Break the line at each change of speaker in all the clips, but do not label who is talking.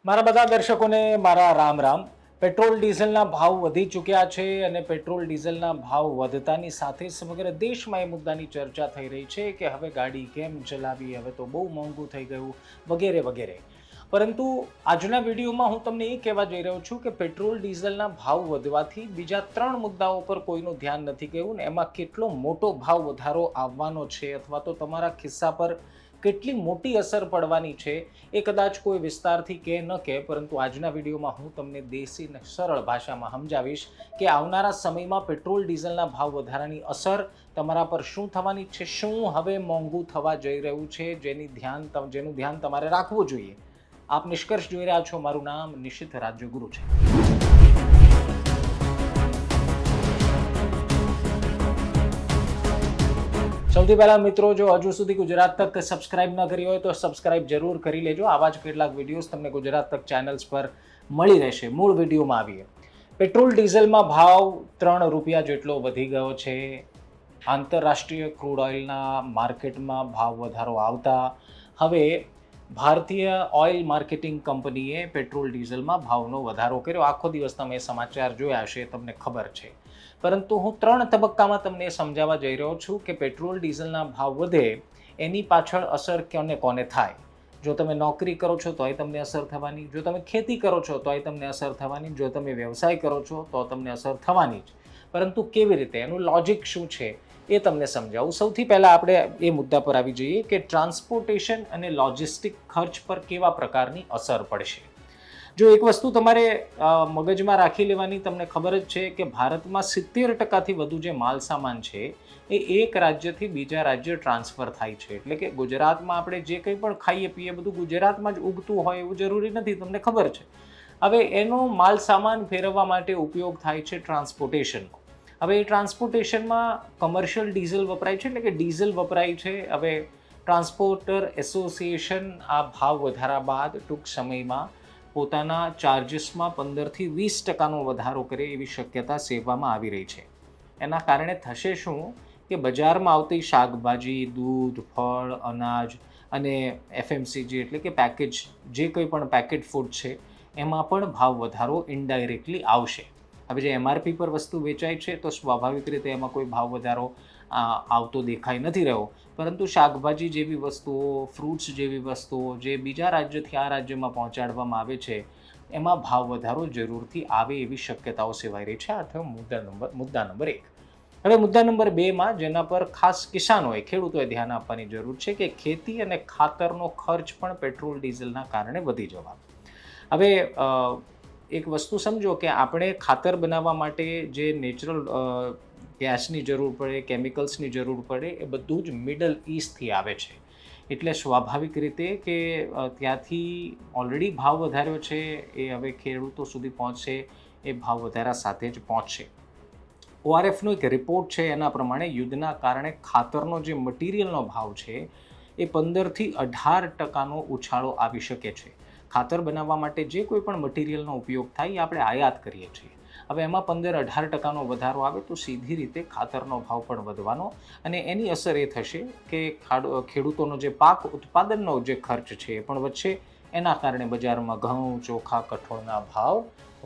મારા બધા દર્શકોને મારા રામ રામ. પેટ્રોલ ડીઝલના ભાવ વધી ચૂક્યા છે અને પેટ્રોલ ડીઝલના ભાવ વધતાની સાથે સમગ્ર દેશમાં એ મુદ્દાની ચર્ચા થઈ રહી છે કે હવે ગાડી કેમ ચલાવી, હવે તો બહુ મોંઘું થઈ ગયું, વગેરે વગેરે. પરંતુ આજના વિડીયોમાં હું તમને એ કહેવા જઈ રહ્યો છું કે પેટ્રોલ ડીઝલના ભાવ વધવાથી બીજા 3 મુદ્દાઓ પર કોઈનું ધ્યાન નથી ગયું ને એમાં કેટલો મોટો ભાવ વધારો આવવાનો છે અથવા તો તમારા ખિસ્સા પર કેટલી મોટી અસર પડવાની છે એ કદાચ કોઈ વિસ્તારથી કે ન કહે, પરંતુ આજના વિડીયોમાં હું તમને દેશી અને સરળ ભાષામાં સમજાવીશ કે આવનારા સમયમાં પેટ્રોલ ડીઝલના ભાવ વધારાની અસર તમારા પર શું થવાની છે, શું હવે મોંઘું થવા જઈ રહ્યું છે, જેનું ધ્યાન તમારે રાખવું જોઈએ. આપ નિષ્કર્ષ જોઈ રહ્યા છો. મારું નામ નિશિત રાજ્યગુરુ છે. સૌથી પહેલા મિત્રો, જો હજુ સુધી ગુજરાત તક સબસ્ક્રાઇબ ન કરી હોય તો સબસ્ક્રાઇબ જરૂર કરી લેજો. આવા જ કેટલાક વિડીયોઝ તમને ગુજરાત તક ચેનલ્સ પર મળી રહેશે. મૂળ વિડીયોમાં આવીએ. પેટ્રોલ ડીઝલમાં ભાવ 3 રૂપિયા જેટલો વધી ગયો છે. આંતરરાષ્ટ્રીય ક્રૂડ ઓઇલના માર્કેટમાં ભાવ વધારો આવતા હવે ભારતીય ઓઇલ માર્કેટિંગ કંપનીએ પેટ્રોલ ડીઝલમાં ભાવનો વધારો કર્યો. આખો દિવસ તમે સમાચાર જોયા હશે, તમને ખબર છે. પરંતુ હું 3 તબક્કામાં તમને સમજાવવા જઈ રહ્યો છું કે પેટ્રોલ ડીઝલના ભાવ વધે એની પાછળ અસર કોને કોને થાય. જો તમે નોકરી કરો છો તોય તમને અસર થવાની, જો તમે ખેતી કરો છો તોય તમને અસર થવાની, જો તમે વ્યવસાય કરો છો તો તમને અસર થવાની જ. પરંતુ કેવી રીતે, એનું લોજિક શું છે એ તમને સમજાવું. સૌથી પહેલાં આપણે એ મુદ્દા પર આવી જઈએ કે ટ્રાન્સપોર્ટેશન અને લોજિસ્ટિક ખર્ચ પર કેવા પ્રકારની અસર પડશે. જો એક વસ્તુ તમારે મગજમાં રાખી લેવાની, તમને ખબર જ છે કે ભારતમાં 70% વધુ જે માલ સામાન છે એ એક રાજ્યથી બીજા રાજ્ય ટ્રાન્સફર થાય છે. એટલે કે ગુજરાતમાં આપણે જે કંઈ પણ ખાઈએ પીએ બધું ગુજરાતમાં જ ઉગતું હોય એવું જરૂરી નથી, તમને ખબર છે. હવે એનો માલ સામાન ફેરવવા માટે ઉપયોગ થાય છે ટ્રાન્સપોર્ટેશનનો. હવે એ ટ્રાન્સપોર્ટેશનમાં કમર્શિયલ ડીઝલ વપરાય છે, એટલે કે ડીઝલ વપરાય છે. હવે ટ્રાન્સપોર્ટર એસોસિએશન આ ભાવ વધારા બાદ ટૂંક સમયમાં પોતાના ચાર્જીસમાં 15થી 20% વધારો કરે એવી શક્યતા સેવવામાં આવી રહી છે. એના કારણે થશે શું કે બજારમાં આવતી શાકભાજી, દૂધ, ફળ, અનાજ અને એફએમસીજી એટલે કે પેકેજ, જે કંઈ પણ પેકેટ ફૂડ છે એમાં પણ ભાવ વધારો ઇનડાયરેક્ટલી આવશે. હવે જે એમઆરપી પર વસ્તુ વેચાય છે તો સ્વાભાવિક રીતે એમાં કોઈ ભાવ વધારો આવતો દેખાઈ નથી રહ્યો, પરંતુ શાકભાજી જેવી વસ્તુઓ, ફ્રૂટ્સ જેવી વસ્તુઓ જે બીજા રાજ્યથી આ રાજ્યમાં પહોંચાડવામાં આવે છે એમાં ભાવ વધારો જરૂરથી આવે એવી શક્યતાઓ સેવાઈ રહી છે. આ થયો મુદ્દા નંબર 1. હવે મુદ્દા નંબર 2માં જેના પર ખાસ કિસાનોએ, ખેડૂતોએ ધ્યાન આપવાની જરૂર છે કે ખેતી અને ખાતરનો ખર્ચ પણ પેટ્રોલ ડીઝલના કારણે વધી જવા. હવે એક વસ્તુ સમજો કે આપણે ખાતર બનાવવા માટે જે નેચરલ ગેસની જરૂર પડે, કેમિકલ્સની જરૂર પડે, એ બધું જ મિડલ ઈસ્ટથી આવે છે. એટલે સ્વાભાવિક રીતે કે ત્યાંથી ઓલરેડી ભાવ વધાર્યો છે એ હવે ખેડૂતો સુધી પહોંચશે, એ ભાવ વધારા સાથે જ પહોંચશે. ઓઆરએફનો એક રિપોર્ટ છે એના પ્રમાણે યુદ્ધના કારણે ખાતરનો જે મટીરિયલનો ભાવ છે એ 15થી 18% ઉછાળો આવી શકે છે. ખાતર બનાવવા માટે જે કોઈ પણ મટીરિયલનો ઉપયોગ થાય એ આપણે આયાત કરીએ છીએ. હવે એમાં 15-18% વધારો આવે તો સીધી રીતે ખાતરનો ભાવ પણ વધવાનો, અને એની અસર એ થશે કે ખેડૂતોનો જે પાક ઉત્પાદનનો જે ખર્ચ છે એ પણ વધશે. એના કારણે બજારમાં ઘઉં, ચોખા, કઠોળના ભાવ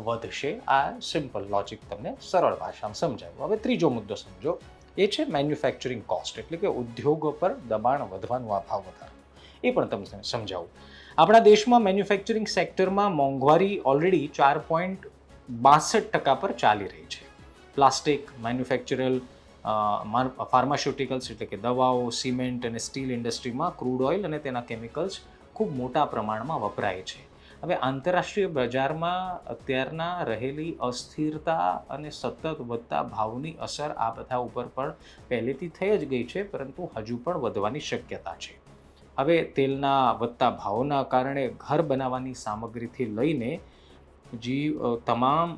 વધશે. આ સિમ્પલ લોજિક તમને સરળ ભાષામાં સમજાવ્યું. હવે ત્રીજો મુદ્દો સમજો, એ છે મેન્યુફેક્ચરિંગ કોસ્ટ, એટલે કે ઉદ્યોગો પર દબાણ વધવાનું આ ભાવ વધારો. એ પણ તમને સમજાવું. આપણા દેશમાં મેન્યુફેક્ચરિંગ સેક્ટરમાં મોંઘવારી ઓલરેડી 4.62% પર ચાલી રહી છે. પ્લાસ્ટિક, મેન્યુફેક્ચરલ, ફાર્માસ્યુટિકલ્સ એટલે કે દવાઓ, સિમેન્ટ અને સ્ટીલ ઇન્ડસ્ટ્રીમાં ક્રૂડ ઓઇલ અને તેના કેમિકલ્સ ખૂબ મોટા પ્રમાણમાં વપરાય છે. હવે આંતરરાષ્ટ્રીય બજારમાં અત્યારના રહેલી અસ્થિરતા અને સતત વધતા ભાવની અસર આ બધા ઉપર પણ પહેલેથી થઈ જ ગઈ છે, પરંતુ હજુ પણ વધવાની શક્યતા છે. હવે તેલના વધતા ભાવોના કારણે ઘર બનાવવાની સામગ્રીથી લઈને તમામ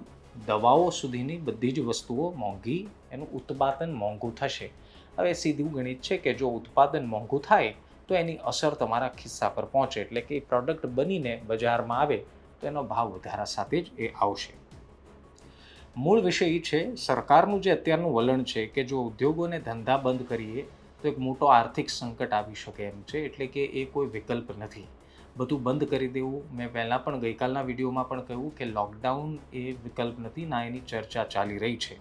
દવાઓ સુધીની બધી જ વસ્તુઓ મોંઘી, એનું ઉત્પાદન મોંઘું થશે. હવે સીધું ગણિત છે કે જો ઉત્પાદન મોંઘું થાય તો એની અસર તમારા ખિસ્સા પર પહોંચે, એટલે કે પ્રોડક્ટ બનીને બજારમાં આવે તો એનો ભાવ વધારા સાથે જ એ આવશે. મૂળ વિષય એ છે સરકારનું જે અત્યારનું વલણ છે કે જો ઉદ્યોગોને ધંધા બંધ કરીએ તો એક મોટો આર્થિક સંકટ આવી શકે એમ છે, એટલે કે એ કોઈ વિકલ્પ નથી. બધું બંધ કરી દેવું. મેં પહેલાં પણ ગઈકાલના વિડીયોમાં પણ કહ્યું કે લોકડાઉન એ વિકલ્પ નથી, ના એની ચર્ચા ચાલી રહી છે.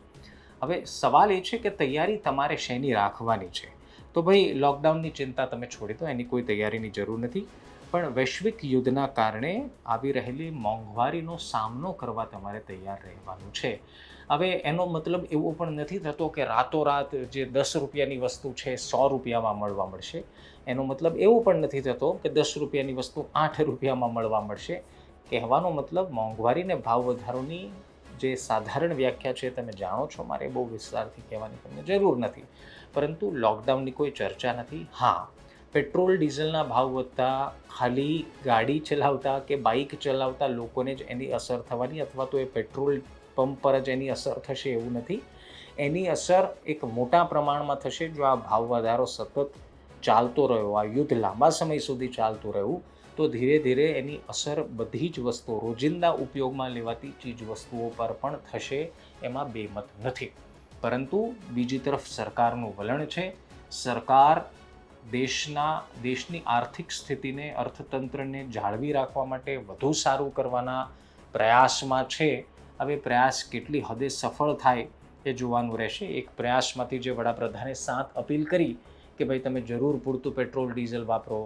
હવે સવાલ એ છે કે તૈયારી તમારે શેની રાખવાની છે? તો ભાઈ લોકડાઉનની ચિંતા તમે છોડી દો, એની કોઈ તૈયારીની જરૂર નથી. પણ વૈશ્વિક યુદ્ધના કારણે આવી રહેલી મોંઘવારીનો સામનો કરવા તમારે તૈયાર રહેવાનું છે. હવે એનો મતલબ એવો પણ નથી થતો કે રાતોરાત જે 10 રૂપિયાની વસ્તુ છે 100 રૂપિયામાં મળવા મળશે. એનો મતલબ એવો પણ નથી થતો કે 10 રૂપિયાની વસ્તુ 8 રૂપિયામાં મળવા મળશે. કહેવાનો મતલબ મોંઘવારીને ભાવ વધારોની જે સાધારણ વ્યાખ્યા છે તમે જાણો છો, મારે બહુ વિસ્તારથી કહેવાની તમને જરૂર નથી. પરંતુ લોકડાઉનની કોઈ ચર્ચા નથી. હા, પેટ્રોલ ડીઝલના ભાવ વધતા ખાલી ગાડી ચલાવતા કે બાઇક ચલાવતા લોકોને જ એની અસર થવાની, અથવા તો એ પેટ્રોલ પંપ પર જ એની અસર થશે એવું નથી. એની અસર એક મોટા પ્રમાણમાં થશે જો આ ભાવ વધારો સતત ચાલતો રહ્યો, આ યુદ્ધ લાંબા સમય સુધી ચાલતું રહ્યું, તો ધીરે ધીરે એની અસર બધી જ વસ્તુઓ, રોજિંદા ઉપયોગમાં લેવાતી ચીજ વસ્તુઓ પર પણ થશે. એમાં બેમત નથી. પરંતુ બીજી તરફ સરકારનું વલણ છે. સરકાર દેશની આર્થિક સ્થિતિને, અર્થતંત્રને જાળવી રાખવા માટે વધુ સારું કરવાના પ્રયાસમાં છે. હવે પ્રયાસ કેટલી હદે સફળ થાય એ જોવાનું રહેશે. એક પ્રયાસમાંથી જે વડાપ્રધાને 7 અપીલ કરી કે ભાઈ તમે જરૂર પૂરતું પેટ્રોલ ડીઝલ વાપરો,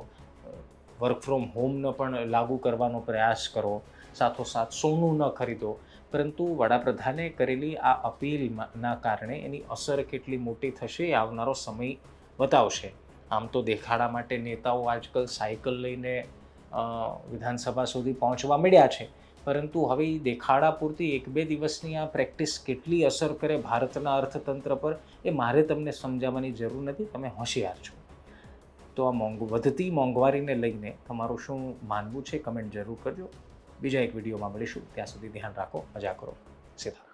વર્ક ફ્રોમ હોમને પણ લાગુ કરવાનો પ્રયાસ કરો, સાથોસાથ સોનું ન ખરીદો. પરંતુ વડાપ્રધાને કરેલી આ અપીલના કારણે એની અસર કેટલી મોટી થશે એ આવનારો સમય બતાવશે. આમ તો દેખાડા માટે નેતાઓ આજકાલ સાયકલ લઈને વિધાનસભા સુધી પહોંચવા મળ્યા છે. પરંતુ હવે એ દેખાડા પૂરતી 1-2 દિવસની આ પ્રેક્ટિસ કેટલી અસર કરે ભારતના અર્થતંત્ર પર એ મારે તમને સમજાવવાની જરૂર નથી. તમે હોશિયાર છો. તો આ વધતી મોંઘવારીને લઈને તમારું શું માનવું છે કમેન્ટ જરૂર કરજો. બીજા એક વિડીયોમાં મળીશું. ત્યાં સુધી ધ્યાન રાખો, મજા કરો. સીધા